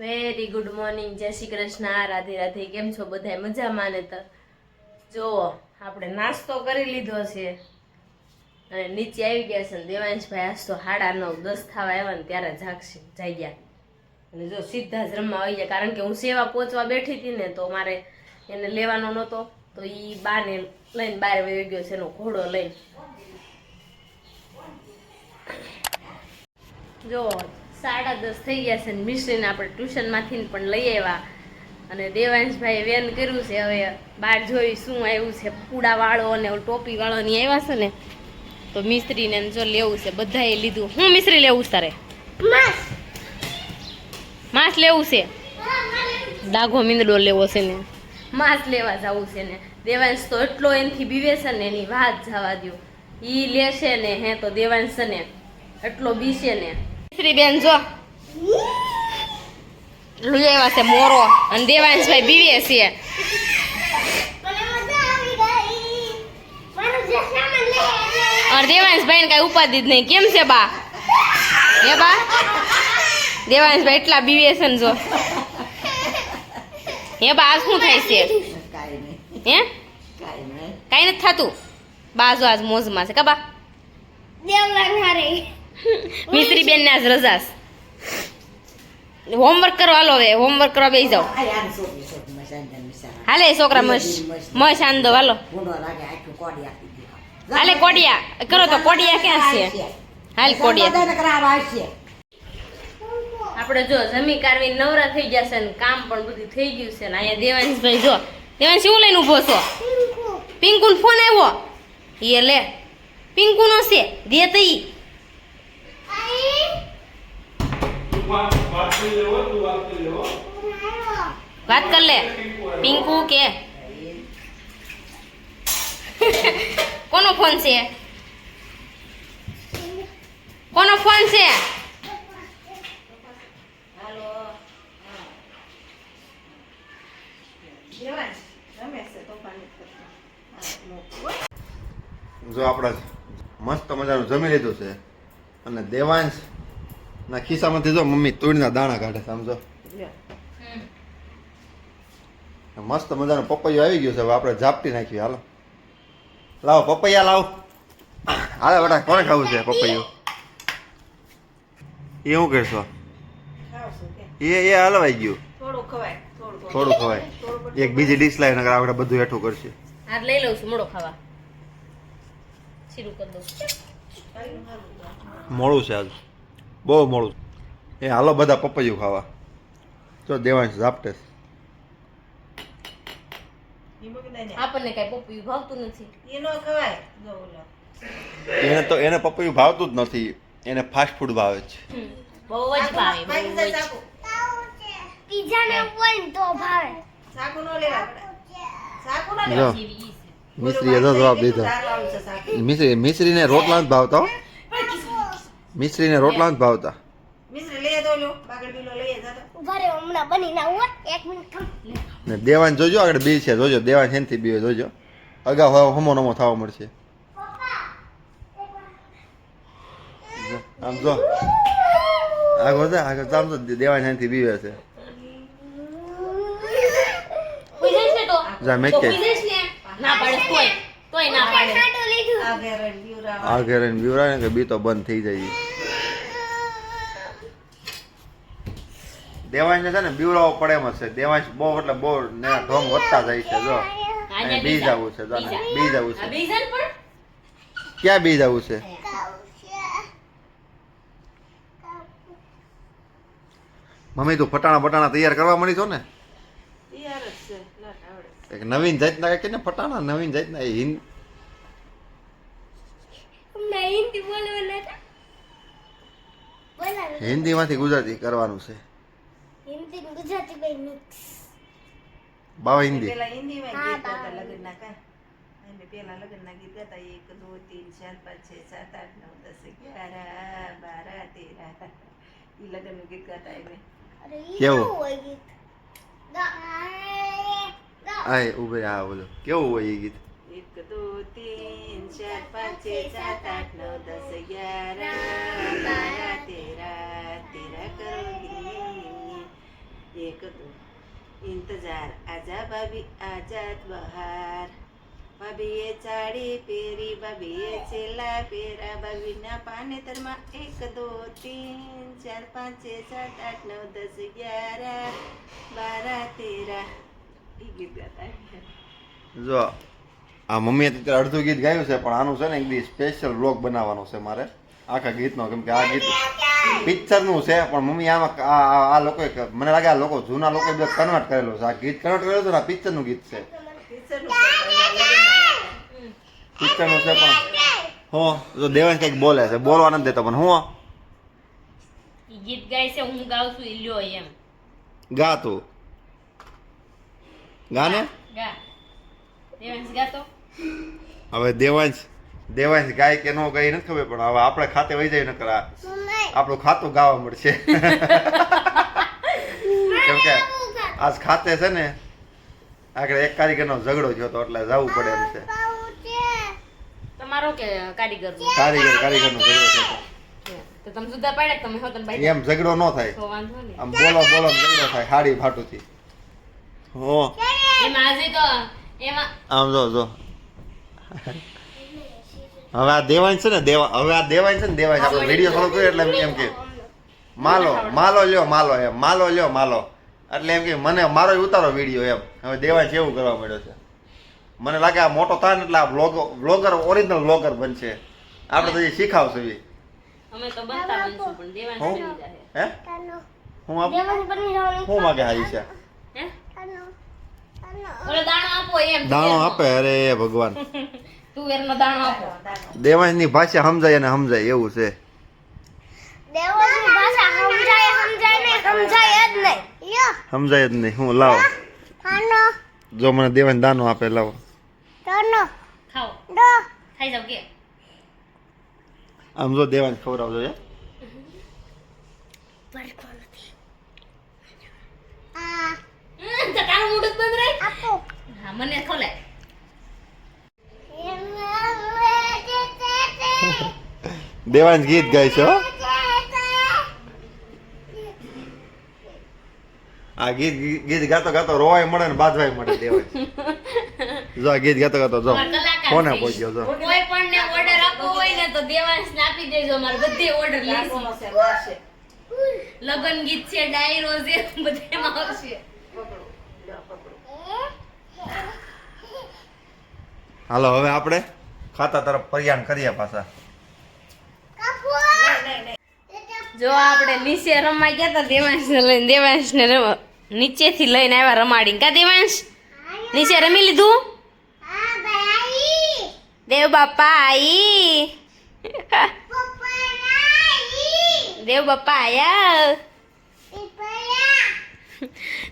Very good morning, જય શ્રી કૃષ્ણ, રાધે રાધે. કેમ છો બધા? મજામાં ને? તો જો આપણે નાસ્તો કરી લીધો છે અને નીચે આવી ગયા છે. દેવાંશભાઈ આજ તો 9:30-10 થવા આવ્યા ને ત્યારે જાગ્યા અને જો સીધા જ રમવા આવી ગયા. કારણ કે હું સેવા પહોંચવા બેઠી હતી ને તો મારે એને લેવાનો નહોતો, તો એ બાને લઈને બહાર વહી ગયો છે એનો ઘોડો લઈને. જો 10:30 થઈ ગયા છે ને મિશ્રીને આપણે ટ્યુશનમાંથી પણ લઈ આવ્યા અને દેવાંશભાઈ વેન કર્યું છે. હવે બહાર જોઈ શું આવ્યું છે, પૂડાવાળો અને ટોપી વાળો ની આવ્યા છે ને, તો મિસ્ત્રીને જો લેવું છે. બધાએ લીધું. હું મિસ્ત્રી લેવું છે તારે? માંસ લેવું છે? ડાઘો મીંદડો લેવો છે ને? માંસ લેવા જવું છે ને? દેવાંશ તો એટલો એનથી બીવે છે ને એની વાત જવા દો. ઈ લેશે ને હે તો દેવાંશ છે ને એટલો બીશે ને. મિસ્ત્રી બેન જો લઈ આવ્યા છે મોરો અને દેવાંશભાઈ બીવે છે. और देवांशભાઈ ને કઈ ઉપાધિ જ નહીં. કેમ છે બા? હે બા? દેવાંશભાઈ એટલા બીવે છે ને જો. હે બા આજ શું થાય છે? હે કઈ નથી થતું. બા જો આજ મોજમાં છે. કબા મિસ્ત્રી બેન ને આજ રજા છે. હોમવર્ક કરવા હાલો. હવે હોમવર્ક કરવા બેસી જાઓ. હાલે છોકરા મસ આંદો હાલો. હાલે કોડિયા કરો તો. કોડિયા ક્યાં છે? હાલ કોડિયા. આપણે જો જમી કારવી નવરા થઈ ગયા છે ને કામ પણ બધું થઈ ગયું છે ને. અહીંયા દેવાંશભાઈ જો. દેવાંશ શું લઈને ઊભો છો? પિંકુનો ફોન આવ્યો. એ લે પિંકુનો છે દે તો ઈ. વાત કર લે પિંકુ કે. કોનો ફોન છે? કોનો ફોન છે? જો આપણે મસ્ત મજાનું જમી લીધું છે અને દેવાંશ ના ખિસ્સામાંથી જો મમ્મી તુળના દાણા કાઢે. સમજો મસ્ત મજાનું પપૈયું આવી ગયું છે. હવે આપણે ઝાપટી નાખ્યું. હાલો લાવો પપૈયા લાવો. હાલે બેટા કોને ખાવું છે પપૈયું? એ શું કરશો? એ હલવાઈ ગયું. થોડું ખવાય. એક બીજી ડીશ લાવી નકર આપણે બધું હેઠું કરશે. હાથ લઈ લઉં છું મોડો ખાવા. શરૂ કરી દઉં. મોડું છે આજ, બહુ મોડું. એ હાલો બધા પપૈયું ખાવા. જો દેવાંશ ઝાપટે. આપણને કઈ પપૈયું ભાવતું નથી. એને પપૈયું ભાવતું જ નથી. એને ફાસ્ટ ફૂડ ભાવે છે. બહુ જ ભાવે. પીઝા ને પોઈન્ટ તો ભાવે. સાકુ નો લેવા પડે. સાકુ નો લેવા. મિશ્રીએ તો જવાબ દીધો. મિશ્રીને રોટલા જ ભાવતા. મિશ્રીને રોટલા જ ભાવતા. મિશ્રી લઈ દો લો. બાગડ બીલો લઈ જતો. ઉભા રે હમણાં બની ના હોય. 1 મિનિટ થમ. ને દેવાંશ જોજો આગળ બી છે. જોજો દેવાંશ એનથી બીવે. જોજો અગાઉ હમો નમો થવા મળશે. આમ જો આગળ આમ તો દેવાંશ એનથી બીવે છે. જા મેં કે ના પાડે તોય ના પાડે. આ ઘરે બીવરાય ને કે બી તો બંધ થઈ જાય. દેવાંશ છે ને બીવરાવો પડે એમ છે. દેવાંશ બહુ એટલે બહુ ઢોંગ વધતા જાય છે. જો બી જવું છે. બી જવું છે. ક્યાં બી જવું છે? મમ્મી તું ફટાણા તૈયાર કરવા મળી છો ને? એક નવીન જાતના કે ને ફટાણા નવીન જાતના હિન્દી માંથી ગુજરાતી કરવાનું છે. હિન્દી ગુજરાતી બે મિક્સ. બાવા હિન્દી. પેલા હિન્દી માં ગીત ગાતા લગ્ન ના કા. અને પેલા લગ્ન ના ગીત ગાતા 1 2 3 4 5 6 7 8 9 10 11 12 13 ઈ લગ્ન નું ગીત ગાતા એને. અરે ઈ કેવું હોય ગીત? આય ઉભે આ બોલો કેવું હોય એ ગીત? 1 2 3 4 5 6 7 8 9 10 11 12 13 13 કરો ઇંતજાર આજા ભાભી આજાદ બહાર ભાભીએ સાડી પહેરી ભાભીએ છેલ્લા પહેરા ભાભીના પાનેતરમાં 1 2 3 4 5 6 7 8 9 10 11 12 13 ઈ ગીત ગાતા જો આ મમ્મીએ અત્યારે અડધું ગીત ગાયું છે, પણ આનું છે ને એક દી સ્પેશિયલ વ્લોગ બનાવવાનો છે મારે આખા ગીતનો, કેમ કે આ ગીત પિક્ચરનું છે. પણ મમ્મી આમાં આ લોકોએ મને લાગે આ લોકો જૂના લોકોએ બધા કન્વર્ટ કરેલું છે. આ ગીત કન્વર્ટ કરેલું છે ને આ પિક્ચરનું ગીત છે. પિક્ચરનું છે પણ હો જો દેવાંશ કંઈક બોલે છે, બોલવા નથી દેતો પણ હું ઈ ગીત ગાય છે, હું ગાઉં છું ઈ લ્યો એમ. ગા તું ગાને. ગા દેવાંશ ગાતો. હવે દેવાંશ ગાય કે નો ગાય નથી ખબર, પણ હવે આપણે ખાતે વહી જાય નકર આપણું ખાતું ગાવા મળશે. કેમ કે આજ ખાતે છે ને આગળ એક કારીગરનો ઝઘડો થયો હતો એટલે જવું પડે એમ છે. તમારો કે કારીગરનો? કારીગરનો ઝઘડો થયો તો તમે જુદા પાડે તમે હો તને હતો. એમ ઝઘડો ન થાય, તો વાંધો નહીં. આમ બોલો ઝઘડો થાય હાડી ફાટુથી. હો એમાં આજે તો એમાં આમ જો હવે આ દેવાંશ છે ને દેવાંશ આપણે વિડીયો થોડો કર્યો એટલે એમ કે માલો લ્યો એટલે એમ કે મને મારો ઉતારો વિડીયો એમ. હવે દેવાંશ એવું કરવા માંડ્યો છે. મને લાગે આ મોટો થાય ને એટલે આ વ્લોગર ઓરિજિનલ વ્લોગર બનશે. આપણે તો એ શીખાવશું એ. અમે તો બનતા બનશું પણ દેવાંશ બની જાય. હે હું માગે હાઈ છે હે ઓલો દાણો આપો એમ. દાણો આપે. અરે ભગવાન તુવેરનો દાણો આપો. દેવાંશ ની ભાષા સમજાય અને સમજાય એવું છે. દેવાંશની ભાષા સમજાય સમજાય જ નહીં. હું લાવો જો મને દેવાંશ દાનો આપે લાવો. ખાઓ ખાઈ જાવ કે આમ જો દેવાંશ ખવડાવજો હે. તારું મોઢું બંધ રાખ. હા મને ખવલાય. દેવાંશ ગીત ગાય છે હો. આ ગીત ગાતો રોવાય મળે ને બાજવાય મળે દેવાંશ. જો આ ગીત ગાતો જો કોને પહોંચ્યો જો. કોઈ પણ ને ઓર્ડર આપવો હોય ને તો દેવાંશ ને આપી દેજો. મારે બધે ઓર્ડર લેશું. લગન ગીત છે, ડાયરો છે, બધેમાં આવશે. હાલો હવે આપણે ખાતા તરફ પ્રયાણ કરીએ પાછા. જો આપણે નીચે રમવા ગયા હતા દેવાંશ ને નીચેથી લઈને આવ્યા રમાડી. કા દેવાંશ નીચે રમી લીધું? દેવ બાપા આયા.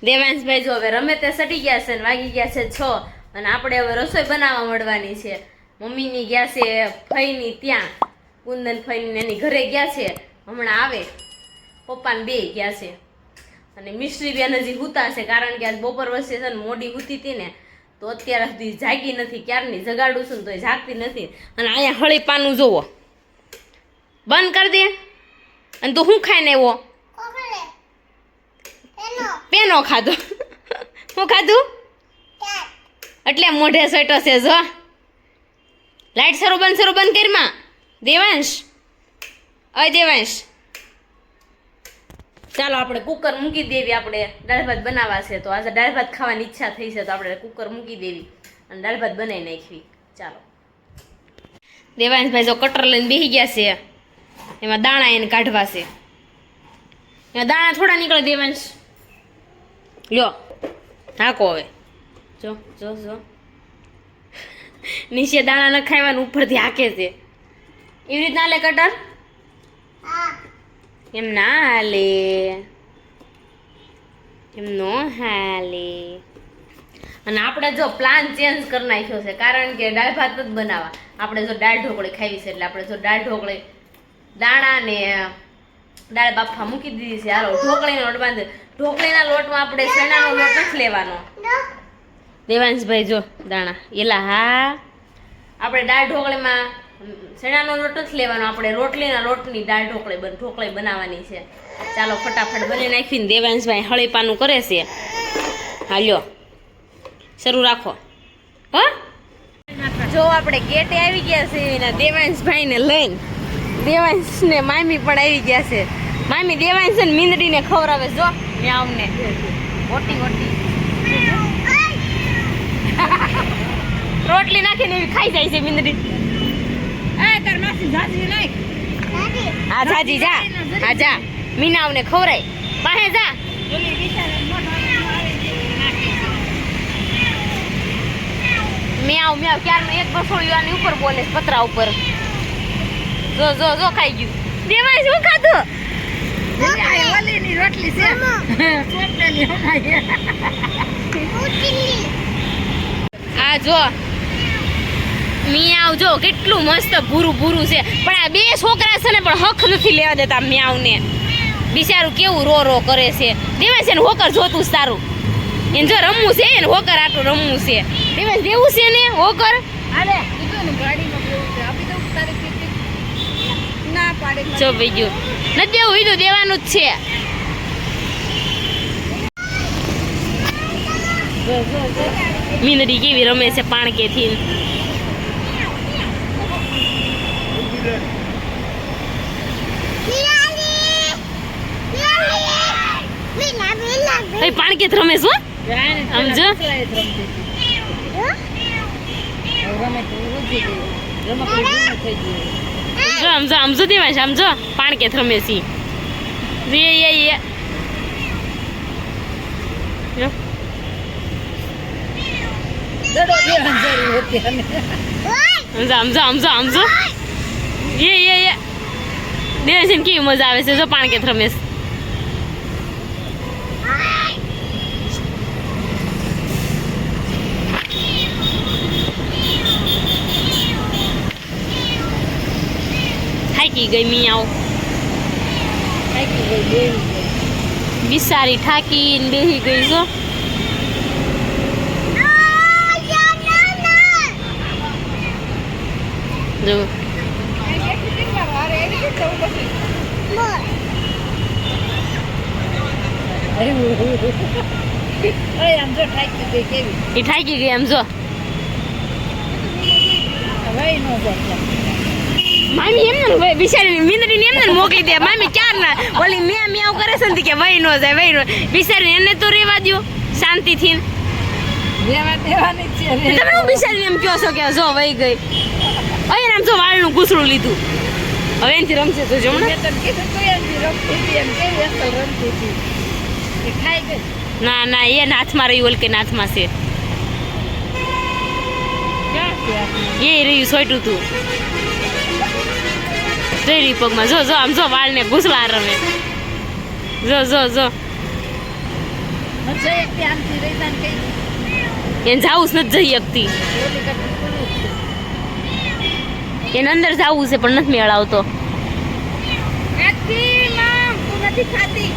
દેવાંશભાઈ જો હવે રમે તે સટી ગયા છે ને વાગી ગયા છે 6 અને આપણે હવે રસોઈ બનાવવા મળવાની છે. મમ્મીની ગયા છે ફઈની ત્યાં, કુંદન ફઈની એની ઘરે ગયા છે. હમણાં આવે. પપ્પાને 2 ગયા છે અને મિશ્રી બેન હજી હુતા છે, કારણ કે આજ બપોર વચ્ચે છે ને મોડી હુતી હતી ને તો અત્યાર સુધી જાગી નથી. ક્યારની જગાડું છું ને તો જાગતી નથી. અને અહીંયા હળી પાનું જોવો બંધ કરી દે. અને તું શું ખાઈને આવ્યો? પેનો ખાધો. શું ખાધું? એટલે મોઢે સટો છે જો. લાઈટ શરૂ બંધ કરીમાં. દેવાંશ અય દેવાંશ ચાલો આપણે કુકર મૂકી દેવી. આપણે દાળ ભાત બનાવવા છે તો આજે દાળ ભાત ખાવાની ઈચ્છા થઈ છે તો આપણે કુકર મૂકી દેવી અને દાળ ભાત બનાવી નાખવી. ચાલો દેવાંશભાઈ જો કટર લઈને બેસી ગયા છે. એમાં દાણા એને કાઢવા છે. એમાં દાણા થોડા નીકળે. દેવાંશ લ્યો હાકો હવે. જો નીચે દાણા ન ખાવાનું ઉપરથી હાકે છે. એવી રીતના હાલે કટર? એમ ના હાલે, એમ નો હાલે. અને આપણે જો પ્લાન ચેન્જ કરી નાખ્યો છે, કારણ કે દાળ ભાત જ બનાવવા. આપણે જો દાળ ઢોકળી ખાવી છે એટલે આપણે જો દાળ ઢોકળી દાણા ને દાળ બાફા મૂકી દીધી છે. હાલો ઢોકળીનો લોટ બાંધે. ઢોકળીના લોટમાં આપણે ચણાનો લોટ નથી લેવાનો. દેવાંશભાઈ જો દાણા એલા હા આપણે દાળ ઢોકળીમાં ચણાનો લોટ નથી લેવાનો. આપણે રોટલીના લોટની દાળ ઢોકળી બનાવવાની છે. ચાલો ફટાફટ બની નાખીને દેવાંશભાઈ હળીપાનું કરે છે. હાલ્યો શરૂ રાખો હા જો આપણે ગેટે આવી ગયા છે એના દેવાંશભાઈને લઈને દેવાંશને મામી પણ આવી ગયા છે મામી દેવાંશ ને મીંદડીને ખવડાવે જો મ્યાવને ઓટી ઓટી રોટલી નાખીને એવી ખાઈ જાય છે મીંદડી તાર માસી જાજી નાખ આ જાજી જા આ જા મીનાવને ખવરાય પાસે જા ઓલી બિચારા મોઢા મ્યાવ મ્યાવ ક્યારનો એક બસોળિયો આની ઉપર બોલે છે, પતરા ઉપર જો જો જો ખાઈ ગયું દેવાય શું ખાધું ઓલીની રોટલી છે ચોટલેલી હમાય આ જો મ્યાવ જો કેટલું મસ્ત ભૂરું ભૂરું છે પણ આ બે છોકરા છે ને પણ હક નથી લેવા દેતા મ્યાવને બિચારું કેવું રો રો કરે છે દેવાય છે ને હોકર જોતું જ સારું એને જો રમવું છે એને હોકર આટલું રમવું છે દેવાય દેવું છે ને હોકર અરે કીધું ને ગાડીમાં બેવું છે આપી દઉં તારી ટિકિટ ના પાડે જો ભાઈ ગયું નથી દેવું બીજું દેવાનું જ છે મીંદડી કેવી રમે છે પાણકેથી પાણકેત રમે છો સમજો સમજો સમજો દેવાય સમજો પાણકેત રમે છે સમજો એ દેવાય છે કેવી મજા આવે છે જો પાણકેત રમે છે થાકી ગઈ મિયાઓ બિસારી થાકીને બેસી ગઈ છો જો એ થાકી ગઈ એમ જો મામી એમને બિચારી મીંદડી એમને મોકલી દે મામી ક્યાર ના ઓલી મેં મ્યાઉ કરે છે ને કે વહી નો જાય વહી નો બિચારી એને તો રેવા દો શાંતિથી તમે હું બિચારી એમ કહો છો કે જો વહી ગઈ અહીં આમ જો વાળનું ગુસડું લીધું હવે એનથી રમશે તો જો ના ના એ નાથમાં રહ્યું ઓલ કે નાથમાં છે એ રહ્યું સોયટું તું જઈ પગમાં જો જો આમ જો વાળને ઘૂસલા રમે જો જો જો એને જાવું જ નથી જઈ શકતી એને અંદર જવું છે પણ નથી મેળ આવતો નથી ખાતી